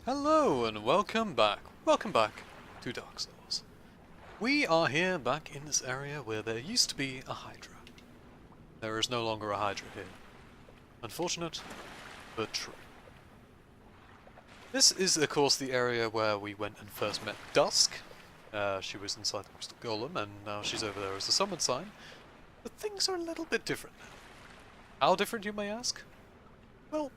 Hello and welcome back. Welcome back to Dark Souls. We are here back in this area where there used to be a Hydra. There is no longer a Hydra here. Unfortunate, but true. This is of course the area where we went and first met Dusk. She was inside the Crystal Golem and now she's over there as a summon sign. But things are a little bit different now. How different, you may ask? Well,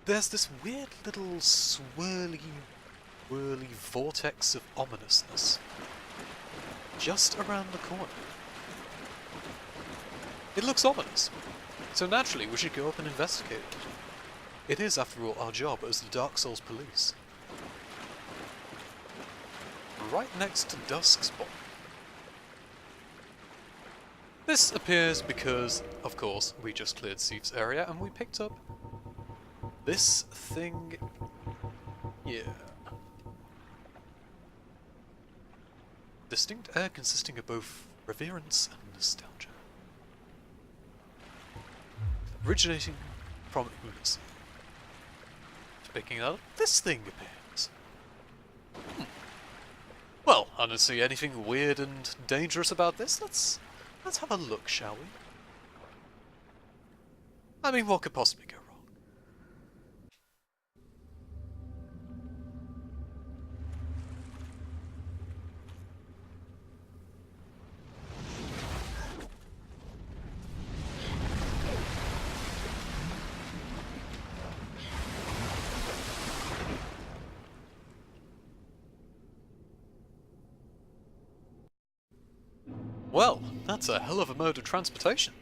there's this weird little swirly, whirly vortex of ominousness just around the corner. It looks ominous, so naturally we should go up and investigate it. It is, after all, our job as the Dark Souls police. Right next to Dusk's spot. This appears because, of course, we just cleared Seif's area and we picked up this thing. Yeah. Distinct air consisting of both reverence and nostalgia. Originating from lunacy. Picking up, this thing appears. Well, I don't see anything weird and dangerous about this. Let's have a look, shall we? I mean, what could possibly go wrong? Well, that's a hell of a mode of transportation.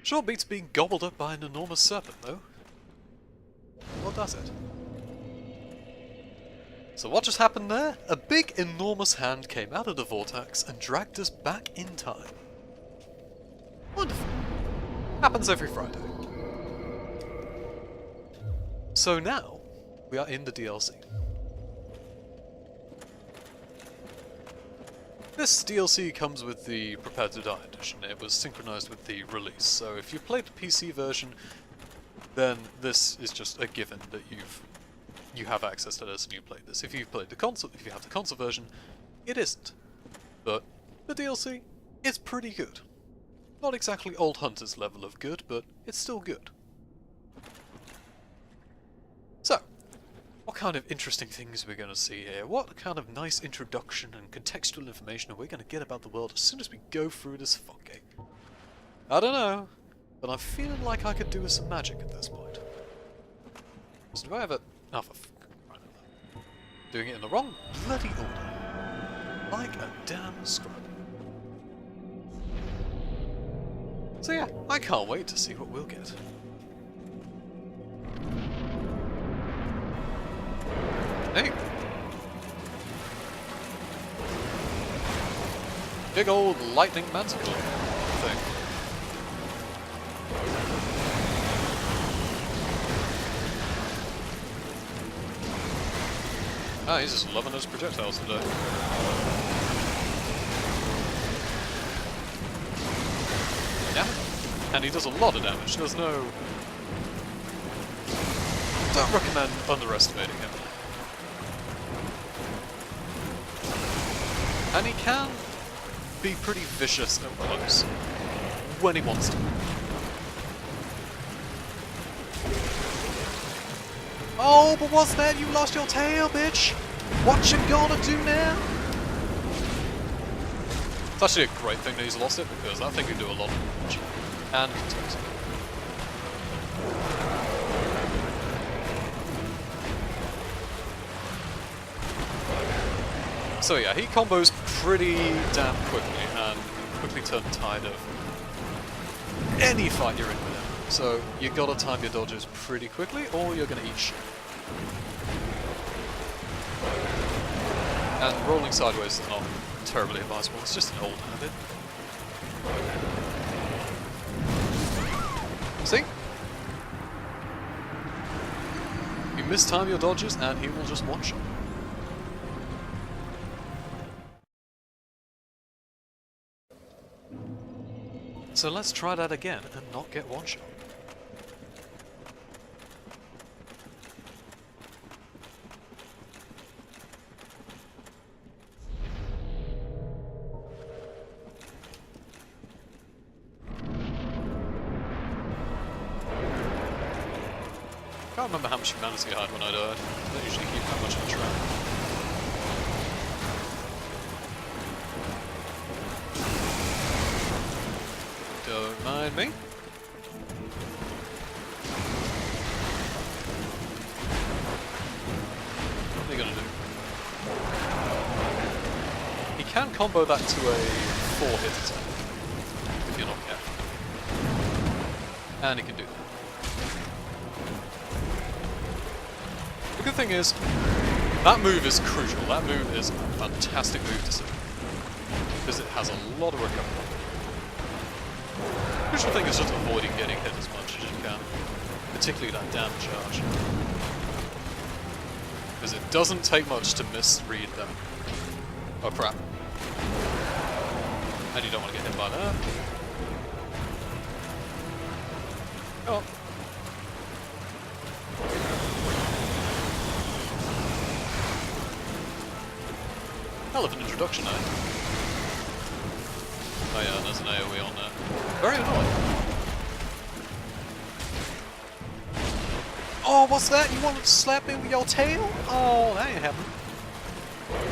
Sure beats being gobbled up by an enormous serpent, though. What does it? So what just happened there? A big, enormous hand came out of the vortex and dragged us back in time. Wonderful. Happens every Friday. So now, we are in the DLC. This DLC comes with the Prepare to Die edition. It was synchronized with the release, so if you played the PC version, then this is just a given that you have access to this and you played this. If you've played the console, if you have the console version, it isn't. But the DLC is pretty good. Not exactly Old Hunter's level of good, but it's still good. So, what kind of interesting things are we going to see here? What kind of nice introduction and contextual information are we going to get about the world as soon as we go through this fog gate? I don't know, but I'm feeling like I could do with some magic at this point. So do I have a... Oh, for doing it in the wrong bloody order. Like a damn scrub. So yeah, I can't wait to see what we'll get. Hey! Big old lightning manticore thing. Ah, he's just loving those projectiles today. Yeah. And he does a lot of damage. There's no... Don't recommend underestimating him. And he can be pretty vicious up close when he wants to. Oh, but what's that? You lost your tail, bitch! What you gonna do now? It's actually a great thing that he's lost it, because that thing can do a lot of damage. And protect. So yeah, he combos pretty damn quickly, and quickly turn the tide of any fight you're in with him. So you gotta time your dodges pretty quickly, or you're gonna eat shit. And rolling sideways is not terribly advisable, it's just an old habit. See? You mistime your dodges and he will just one-shot. So let's try that again and not get one-shot. can't remember how much humanity I had when I died. I don't usually keep that much of a track. Don't mind me. What are you gonna do? He can combo that to a 4-hit attack, if you're not careful. And he can do that. The good thing is, that move is crucial. That move is a fantastic move to see. Because it has a lot of recovery. The crucial thing is just avoiding getting hit as much as you can. Particularly that damage charge. Because it doesn't take much to misread them. Oh crap. And you don't want to get hit by that. Oh. Hell of an introduction, eh? Oh yeah, there's an AoE on there. Very annoying. Oh, what's that? You wanted to slap me with your tail? Oh, that ain't happening.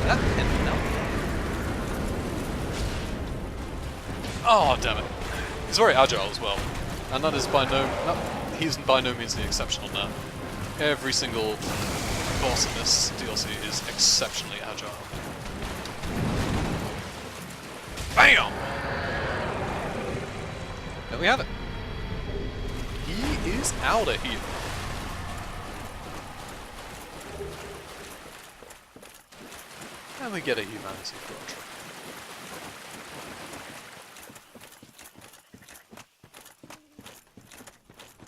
That ain't no. Oh, damn it. He's very agile as well. And that is he's by no means the exception on that. Every single boss in this DLC is exceptionally agile. BAM! There we have it. He is out of here. And we get a humanity for our trouble.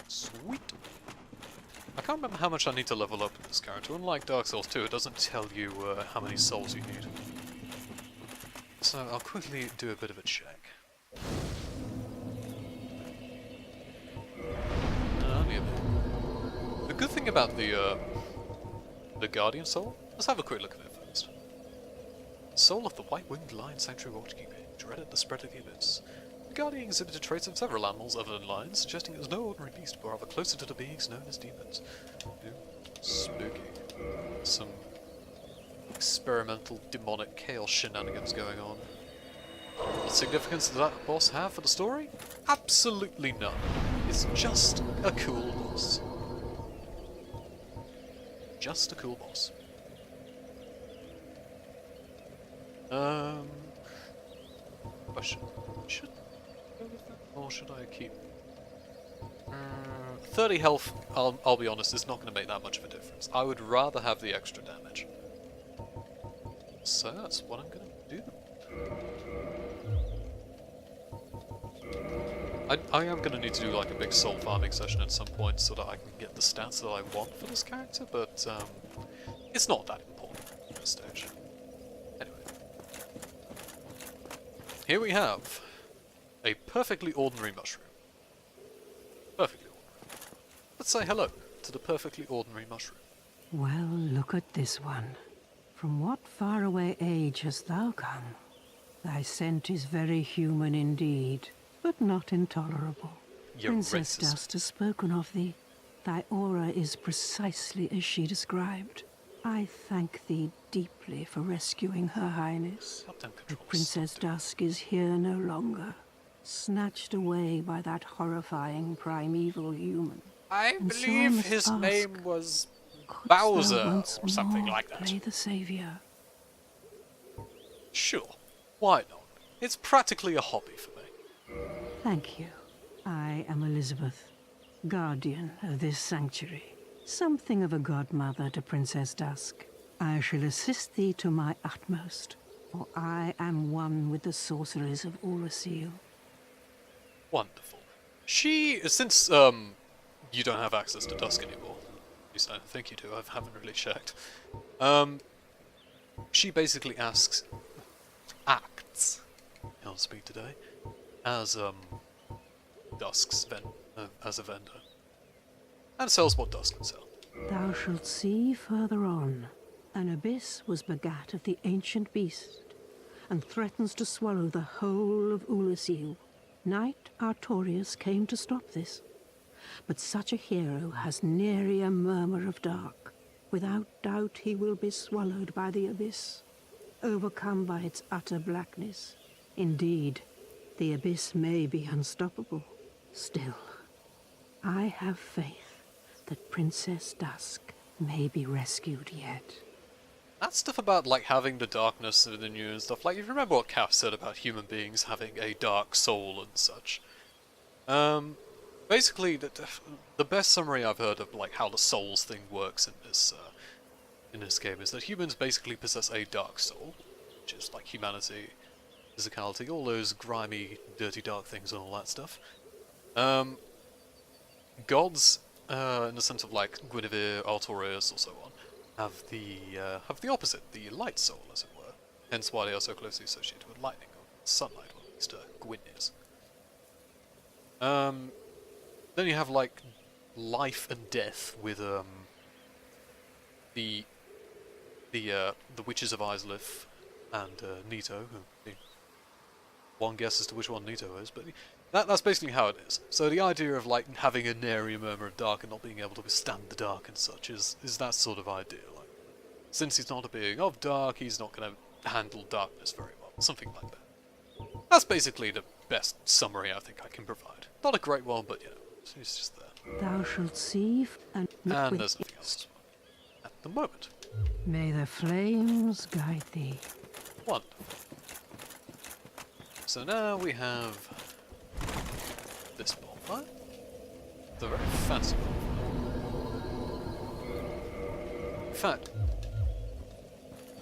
Sweet. I can't remember how much I need to level up with this character. Unlike Dark Souls 2, it doesn't tell you how many souls you need. So I'll quickly do a bit of a check. Only a bit. The good thing about the Guardian Soul, let's have a quick look at it first. Soul of the white-winged lion sanctuary watchkeeper, dreaded the spread of the abyss. The Guardian exhibited traits of several animals other than lions, suggesting it was no ordinary beast, but rather closer to the beings known as demons. Ooh, spooky. Some experimental demonic chaos shenanigans going on. What significance does that boss have for the story? Absolutely none. It's just a cool boss. Just a cool boss. Question. Should I go with that? Or should I keep... 30 health, I'll be honest, is not going to make that much of a difference. I would rather have the extra damage. So that's what I'm going to do. I am going to need to do like a big soul farming session at some point so that I can get the stats that I want for this character, but it's not that important at this stage. Anyway. Here we have a perfectly ordinary mushroom. Perfectly ordinary. Let's say hello to the perfectly ordinary mushroom. Well, look at this one. From what faraway age hast thou come? Thy scent is very human indeed, but not intolerable. You're Princess racist. Dust has spoken of thee. Thy aura is precisely as she described. I thank thee deeply for rescuing Her Highness. Goddamn But controls. Princess Dusk is here no longer, snatched away by that horrifying primeval human. I And so I believe must his ask, name was Couldst thou Bowser once or something more like that. play the savior? Sure. Why not? It's practically a hobby for me. Thank you. I am Elizabeth, guardian of this sanctuary. Something of a godmother to Princess Dusk. I shall assist thee to my utmost, for I am one with the sorceries of Ulasil. Wonderful. Since you don't have access to Dusk anymore, at least I don't think you do, I haven't really checked, she basically acts, I'll speak today, as Dusk's as a vendor, and sells what Dusk can sell. Thou shalt see further on. An abyss was begat of the ancient beast, and threatens to swallow the whole of Ulasil. Knight Artorius came to stop this, but such a hero has nary a murmur of dark. Without doubt he will be swallowed by the abyss, overcome by its utter blackness. Indeed, the abyss may be unstoppable. Still, I have faith that Princess Dusk may be rescued yet. That stuff about, like, having the darkness within you and stuff, like, you remember what Kath said about human beings having a dark soul and such. Basically, the best summary I've heard of, like, how the souls thing works in this game is that humans basically possess a dark soul, which is, like, humanity, physicality, all those grimy, dirty, dark things and all that stuff. Gods, in the sense of, like, Guinevere, Artorias, or so on, have the opposite, the light soul, as it were. Hence why they are so closely associated with lightning, or sunlight, or at least Gwyn is. Then you have, like, life and death with the Witches of Islith and Nito. One guess as to which one Nito is, but that's basically how it is. So the idea of, like, having a nary murmur of dark and not being able to withstand the dark and such is that sort of idea. Like, since he's not a being of dark, he's not going to handle darkness very well. Something like that. That's basically the best summary I think I can provide. Not a great one, but, you know, it's just there. Thou shalt see and there's nothing else at the moment. May the flames guide thee. Wonderful. So now we have this bonfire. The very fancy bonfire. In fact,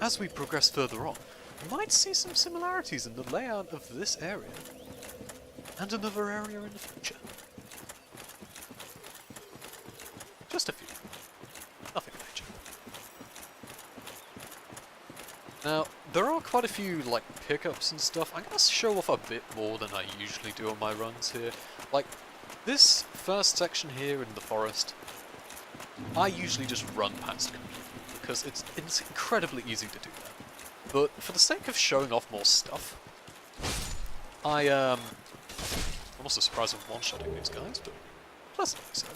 as we progress further on, we might see some similarities in the layout of this area and another area in the future. Just a few. Nothing major. Now, there are quite a few, like, pickups and stuff. I'm gonna show off a bit more than I usually do on my runs here. Like, this first section here in the forest, I usually just run past completely, because it's incredibly easy to do that. But for the sake of showing off more stuff, I'm also surprised I'm one-shotting these guys, but pleasantly so.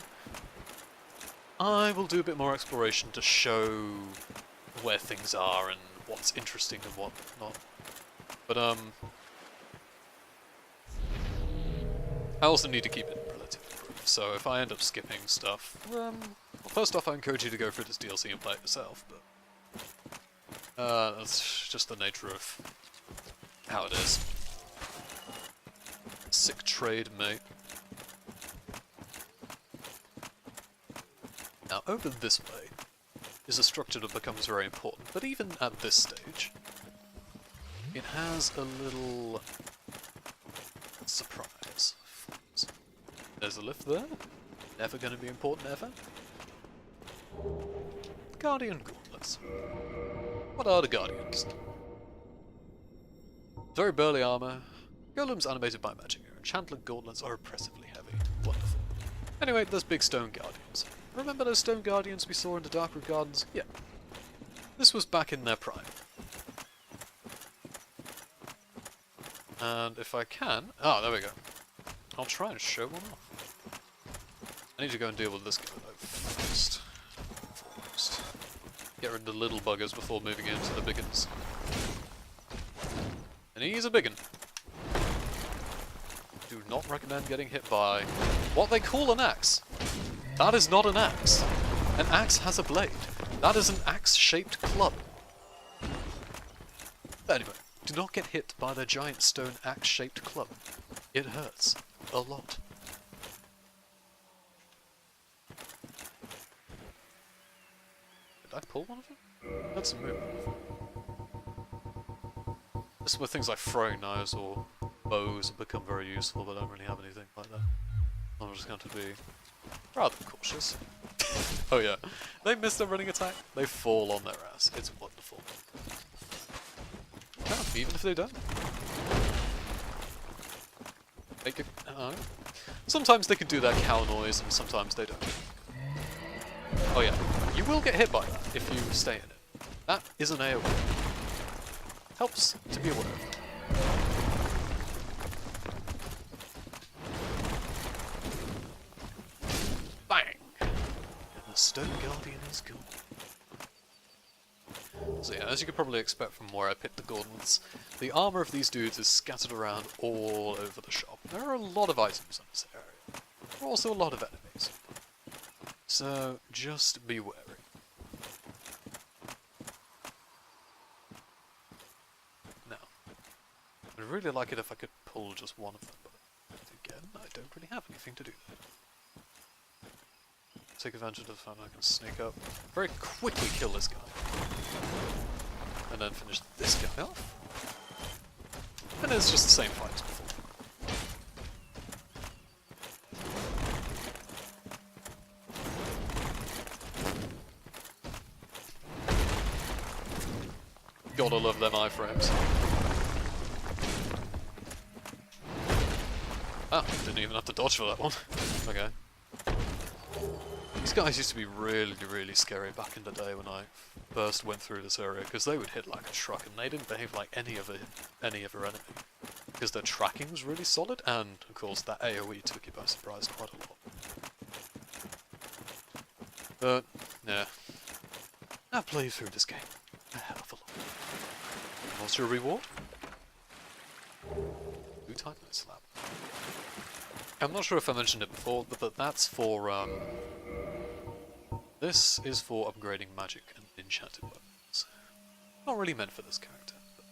I will do a bit more exploration to show where things are and what's interesting and what not. But, I also need to keep it relatively brief, so if I end up skipping stuff, well, first off I encourage you to go through this DLC and play it yourself, but that's just the nature of how it is. Sick trade, mate. Now, over this way is a structure that becomes very important, but even at this stage, it has a little surprise. There's a lift there. Never going to be important ever. Guardian gauntlets. What are the Guardians? Very burly armor. Golems animated by magic. Enchantment gauntlets are oppressively heavy. Wonderful. Anyway, there's big stone guardians. Remember those stone guardians we saw in the Darkroot Gardens? Yeah. This was back in their prime. And if I can... Ah, there we go. I'll try and show one off. I need to go and deal with this guy though first. Foremost. Get rid of the little buggers before moving into the big uns. And he's a big un. Do not recommend getting hit by what they call an axe. That is not an axe. An axe has a blade. That is an axe-shaped club. Anyway, do not get hit by the giant stone axe-shaped club. It hurts a lot. Did I pull one of them? That's a move. This is where things like throwing knives or bows have become very useful, but I don't really have anything like that. I'm just going to be rather cautious. Oh yeah, they miss their running attack, they fall on their ass. It's wonderful. Yeah, even if they don't. They could, sometimes they can do that cow noise, and sometimes they don't. Oh yeah, you will get hit by that if you stay in it. That is an AoE. Helps to be aware of that. Stone Guardian is gone. So yeah, as you could probably expect from where I picked the gauntlets, the armor of these dudes is scattered around all over the shop. There are a lot of items in this area. There are also a lot of enemies. So just be wary. Now, I'd really like it if I could pull just one of them, but again, I don't really have anything to do that. Take advantage of the fact I can sneak up, very quickly kill this guy, and then finish this guy off. And it's just the same fight as before. Gotta love them iframes. Ah, didn't even have to dodge for that one. Okay. These guys used to be really, really scary back in the day when I first went through this area, because they would hit like a truck and they didn't behave like any other enemy. Because their tracking was really solid, and of course that AoE took you by surprise quite a lot. But, yeah. I've played through this game a hell of a lot. What's your reward? Blue Titanite Slab. I'm not sure if I mentioned it before, but that's for, this is for upgrading magic and enchanted weapons. Not really meant for this character, but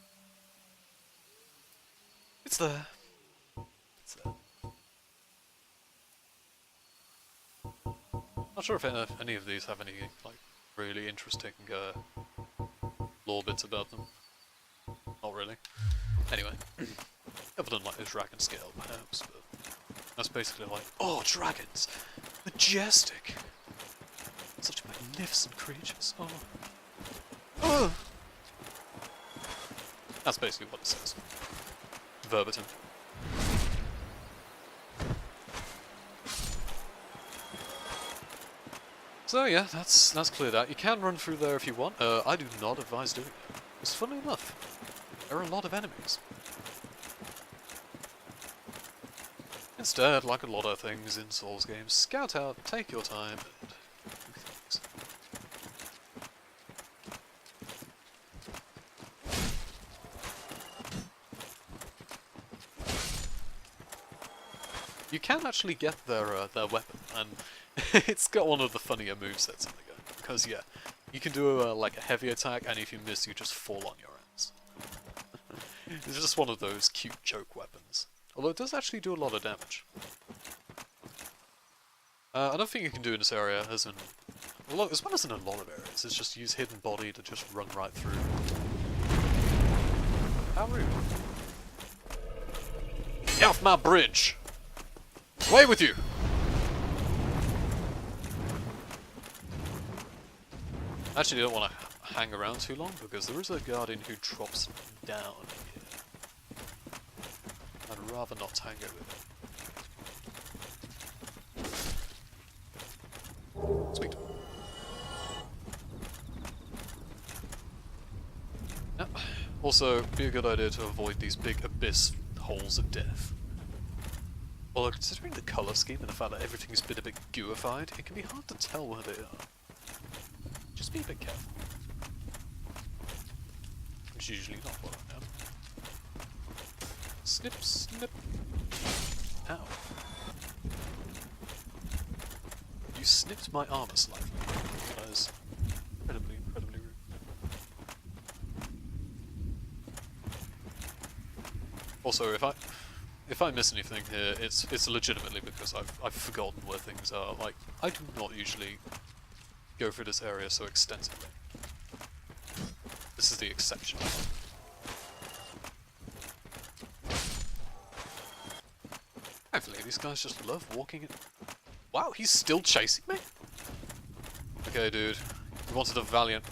it's there. It's there. Not sure if any of these have any, like, really interesting, lore bits about them. Not really. Anyway. Other than, like, a dragon scale, perhaps, but that's basically like, oh, dragons! Majestic! Such magnificent creatures. Oh. Oh. That's basically what it says. Verbatim. So yeah, that's cleared out. You can run through there if you want. I do not advise doing it. Because funny enough, there are a lot of enemies. Instead, like a lot of things in Souls games, scout out, take your time, and do things. You can actually get their weapon, and it's got one of the funnier movesets in the game. Because yeah, you can do like a heavy attack, and if you miss, you just fall on your ass. It's just one of those cute joke weapons. Although it does actually do a lot of damage. Another thing you can do in this area, as well as in a lot of areas, is just use hidden body to just run right through. How rude. Get off my bridge! Away with you! Actually, I don't want to hang around too long, because there is a guardian who drops down here. I'd rather not tango with it. Sweet. Yeah. Also, be a good idea to avoid these big abyss holes of death. Although, considering the colour scheme and the fact that everything's been a bit gooified, it can be hard to tell where they are. Just be a bit careful. Which is usually not what I am. Snip, snip. Ow. You snipped my armor slightly. That is incredibly, incredibly rude. Also, if I miss anything here, it's legitimately because I've forgotten where things are. Like, I do not usually go through this area so extensively. This is the exception. Hopefully these guys just love walking in. Wow, he's still chasing me? Okay, dude. You wanted a valiant.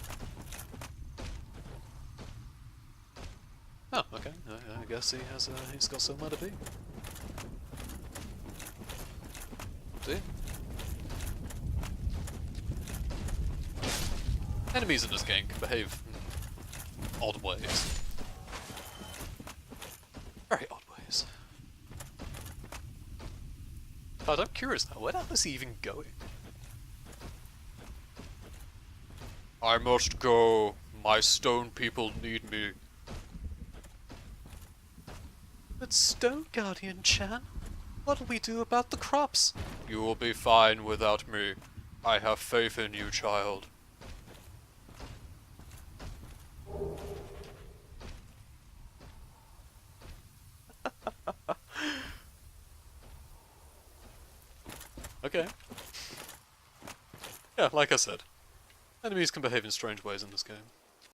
Oh, okay. I guess he has. He's got somewhere to be. See? Enemies in this game can behave in odd ways. Very odd ways. But I'm curious now, where the hell is he even going? I must go. My stone people need me. But Stone Guardian Chan, what'll we do about the crops? You will be fine without me. I have faith in you, child. Okay. Yeah, like I said, enemies can behave in strange ways in this game.